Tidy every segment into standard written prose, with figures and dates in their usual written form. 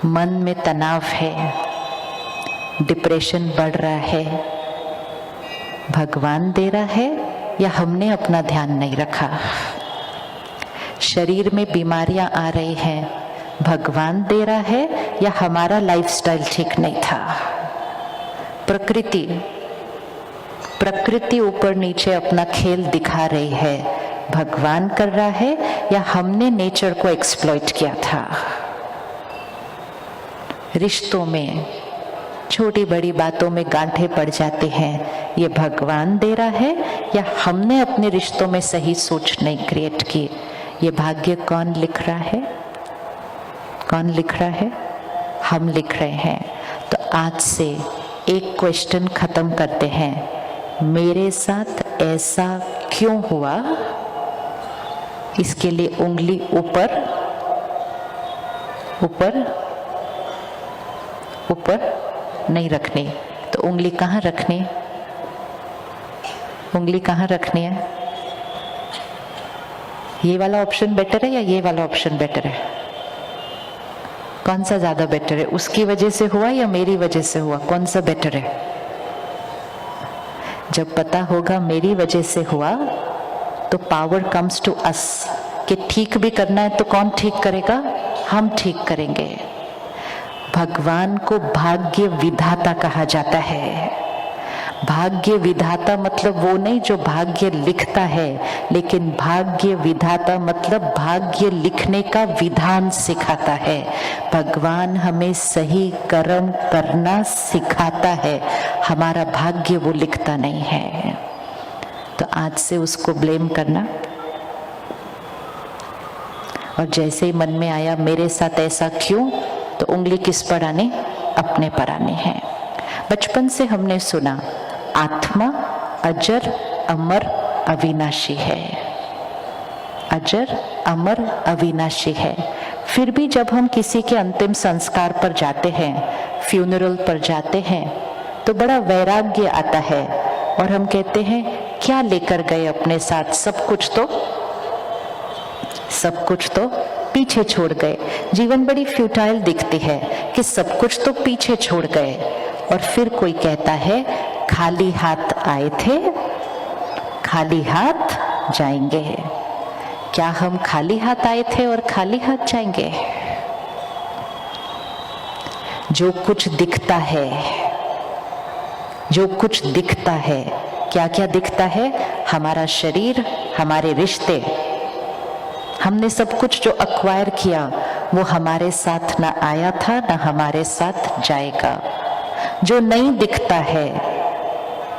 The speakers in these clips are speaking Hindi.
मन में तनाव है, डिप्रेशन बढ़ रहा है, भगवान दे रहा है या हमने अपना ध्यान नहीं रखा? शरीर में बीमारियां आ रही हैं, भगवान दे रहा है या हमारा लाइफस्टाइल ठीक नहीं था? प्रकृति ऊपर नीचे अपना खेल दिखा रही है, भगवान कर रहा है या हमने नेचर को एक्सप्लॉइट किया था? रिश्तों में छोटी बड़ी बातों में गांठें पड़ जाते हैं, ये भगवान दे रहा है या हमने अपने रिश्तों में सही सोच नहीं क्रिएट की? ये भाग्य कौन लिख रहा है? कौन लिख रहा है? हम लिख रहे हैं। तो आज से एक क्वेश्चन खत्म करते हैं, मेरे साथ ऐसा क्यों हुआ? इसके लिए उंगली ऊपर ऊपर ऊपर नहीं रखनी। तो उंगली कहाँ रखनी? उंगली कहाँ रखनी है? ये वाला ऑप्शन बेटर है या ये वाला ऑप्शन बेटर है? कौन सा ज्यादा बेटर है? उसकी वजह से हुआ या मेरी वजह से हुआ? कौन सा बेटर है? जब पता होगा मेरी वजह से हुआ तो पावर कम्स टू अस कि ठीक भी करना है तो कौन ठीक करेगा? हम ठीक करेंगे। भगवान को भाग्य विधाता कहा जाता है। भाग्य विधाता मतलब वो नहीं जो भाग्य लिखता है, लेकिन भाग्य विधाता मतलब भाग्य लिखने का विधान सिखाता है। भगवान हमें सही कर्म करना सिखाता है, हमारा भाग्य वो लिखता नहीं है। तो आज से उसको ब्लेम करना, और जैसे ही मन में आया मेरे साथ ऐसा क्यों, तो उंगली किस पर आने? अपने पर आने हैं। बचपन से हमने सुना आत्मा अजर अमर अविनाशी है, अजर अमर अविनाशी है। फिर भी जब हम किसी के अंतिम संस्कार पर जाते हैं, फ्यूनरल पर जाते हैं, तो बड़ा वैराग्य आता है और हम कहते हैं क्या लेकर गए अपने साथ? सब कुछ तो पीछे छोड़ गए। जीवन बड़ी फ्यूटाइल दिखती है कि सब कुछ तो पीछे छोड़ गए, और फिर कोई कहता है खाली हाथ आए थे, खाली हाथ जाएंगे। क्या हम खाली हाथ आए थे और खाली हाथ जाएंगे? जो कुछ दिखता है, क्या क्या दिखता है? हमारा शरीर, हमारे रिश्ते, हमने सब कुछ जो अक्वायर किया वो हमारे साथ ना आया था ना हमारे साथ जाएगा। जो नहीं दिखता है,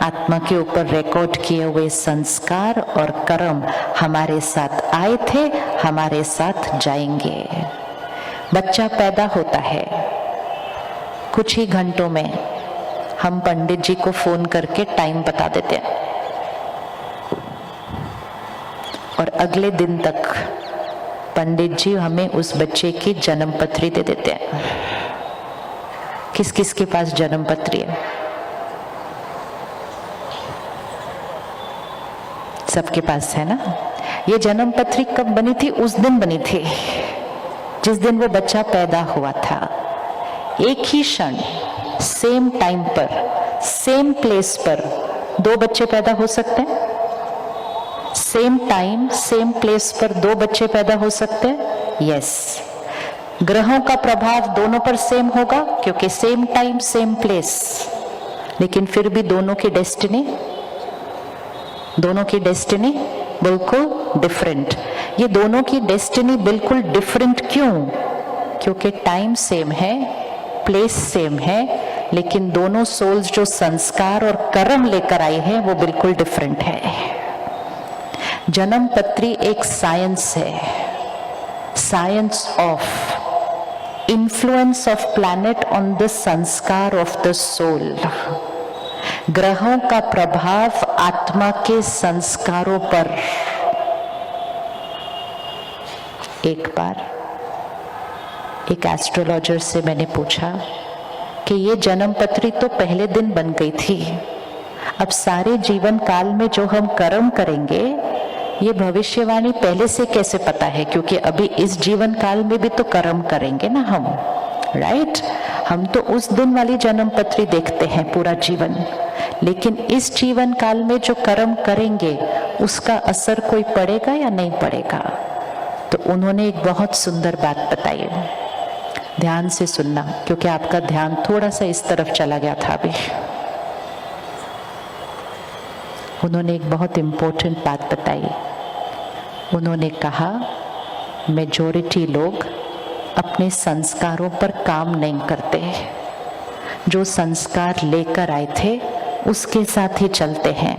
आत्मा के ऊपर रिकॉर्ड किए हुए संस्कार और कर्म हमारे साथ आए थे, हमारे साथ जाएंगे। बच्चा पैदा होता है, कुछ ही घंटों में हम पंडित जी को फोन करके टाइम बता देते हैं, और अगले दिन तक पंडित जी हमें उस बच्चे की जन्म पत्री दे देते हैं। किस किस के पास जन्म पत्री है? सबके पास है ना? ये जन्म पत्री कब बनी थी? उस दिन बनी थी जिस दिन वो बच्चा पैदा हुआ था। एक ही क्षण, सेम टाइम पर, सेम प्लेस पर दो बच्चे पैदा हो सकते हैं। सेम टाइम, सेम प्लेस पर दो बच्चे पैदा हो सकते हैं। यस, ग्रहों का प्रभाव दोनों पर सेम होगा क्योंकि सेम टाइम, सेम प्लेस, लेकिन फिर भी दोनों की डेस्टिनी बिल्कुल डिफरेंट। ये दोनों की डेस्टिनी बिल्कुल डिफरेंट क्यों? क्योंकि टाइम सेम है, प्लेस सेम है, लेकिन दोनों सोल्स जो संस्कार और कर्म लेकर आई है वो बिल्कुल डिफरेंट है। जन्म पत्री एक साइंस है, science of influence of planet on the संस्कार ऑफ द सोल। ग्रहों का प्रभाव आत्मा के संस्कारों पर। एक बार एक एस्ट्रोलॉजर से मैंने पूछा कि ये जन्म पत्री तो पहले दिन बन गई थी, अब सारे जीवन काल में जो हम कर्म करेंगे ये भविष्यवाणी पहले से कैसे पता है? क्योंकि अभी इस जीवन काल में भी तो कर्म करेंगे ना हम। राइट? हम तो उस दिन वाली जन्म पत्री देखते हैं पूरा जीवन, लेकिन इस जीवन काल में जो कर्म करेंगे उसका असर कोई पड़ेगा या नहीं पड़ेगा? तो उन्होंने एक बहुत सुंदर बात बताई, ध्यान से सुनना, क्योंकि आपका ध्यान थोड़ा सा इस तरफ चला गया था अभी। उन्होंने एक बहुत इम्पोर्टेंट बात बताई। उन्होंने कहा मेजॉरिटी लोग अपने संस्कारों पर काम नहीं करते, जो संस्कार लेकर आए थे उसके साथ ही चलते हैं,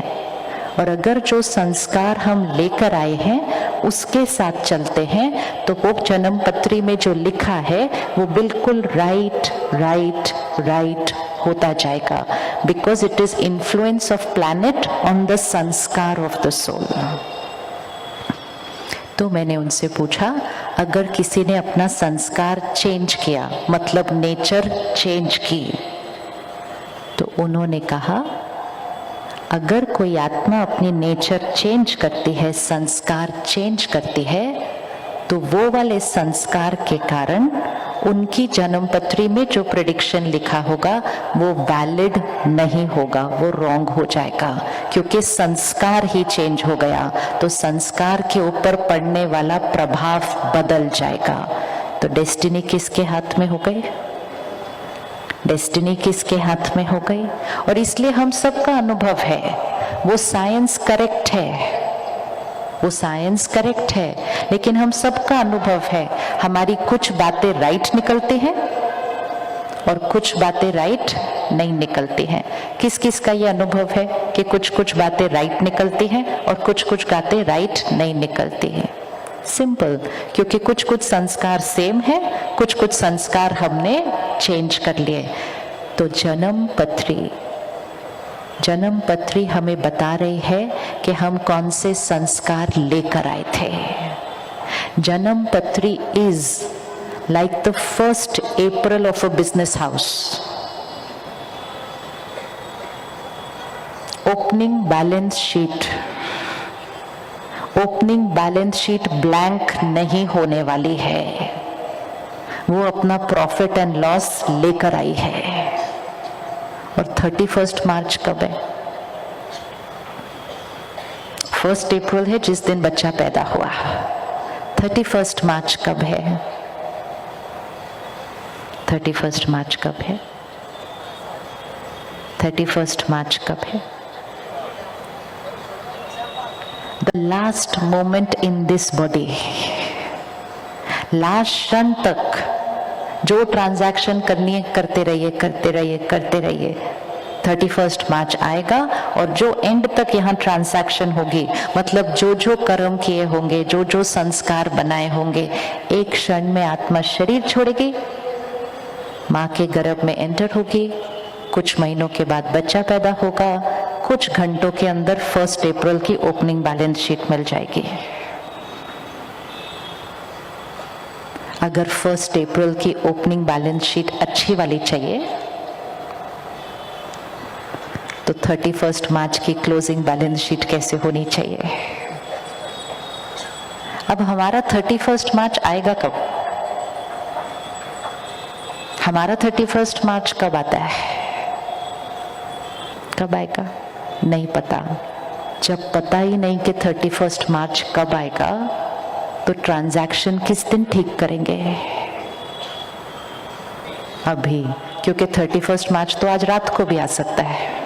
और अगर जो संस्कार हम लेकर आए हैं उसके साथ चलते हैं तो वो जन्म पत्री में जो लिखा है वो बिल्कुल राइट राइट राइट होता जाएगा, because it is influence of planet on the संस्कार ऑफ द सोल। तो मैंने उनसे पूछा, अगर किसी ने अपना संस्कार चेंज किया, मतलब नेचर चेंज की, तो उन्होंने कहा अगर कोई आत्मा अपनी नेचर चेंज करती है, संस्कार चेंज करती है, तो वो वाले संस्कार के कारण उनकी जन्म पत्री में जो प्रेडिक्शन लिखा होगा वो वैलिड नहीं होगा, वो रॉन्ग हो जाएगा, क्योंकि संस्कार ही चेंज हो गया। तो संस्कार के ऊपर पड़ने वाला प्रभाव बदल जाएगा। तो डेस्टिनी किसके हाथ में हो गई? डेस्टिनी किसके हाथ में हो गई? और इसलिए हम सबका अनुभव है, वो साइंस करेक्ट है, वो साइंस करेक्ट है, लेकिन हम सबका अनुभव है, हमारी कुछ बातें राइट निकलती हैं और कुछ बातें राइट नहीं निकलती हैं। किस किस का ये अनुभव है कि कुछ कुछ बातें राइट निकलती हैं और कुछ कुछ बातें राइट नहीं निकलती हैं? सिंपल, क्योंकि कुछ कुछ संस्कार सेम है, कुछ कुछ संस्कार हमने चेंज कर लिए। तो जन्म पत्री हमें बता रही है कि हम कौन से संस्कार लेकर आए थे। जन्म पत्री is like the first April of a business house. Opening balance sheet blank नहीं होने वाली है, वो अपना प्रॉफिट एंड लॉस लेकर आई है। और 31 मार्च कब है? 1 अप्रैल है जिस दिन बच्चा पैदा हुआ। 31 मार्च कब है? 31 मार्च कब है? 31 मार्च कब है? The last moment in this body, last क्षण तक जो ट्रांजैक्शन करनी है करते रहिए। 31 मार्च आएगा और जो एंड तक यहाँ ट्रांजैक्शन होगी, मतलब जो जो कर्म किए होंगे, जो जो संस्कार बनाए होंगे, एक क्षण में आत्मा शरीर छोड़ेगी, माँ के गर्भ में एंटर होगी, कुछ महीनों के बाद बच्चा पैदा होगा, कुछ घंटों के अंदर 1 अप्रैल की ओपनिंग बैलेंस शीट मिल जाएगी। अगर 1 अप्रैल की ओपनिंग बैलेंस शीट अच्छी वाली चाहिए तो 31 मार्च की क्लोजिंग बैलेंस शीट कैसे होनी चाहिए? अब हमारा 31 मार्च आएगा कब? हमारा 31 मार्च कब आता है? कब आएगा नहीं पता। जब पता ही नहीं कि 31 मार्च कब आएगा, तो ट्रांजैक्शन किस दिन ठीक करेंगे? अभी, क्योंकि 31 मार्च तो आज रात को भी आ सकता है।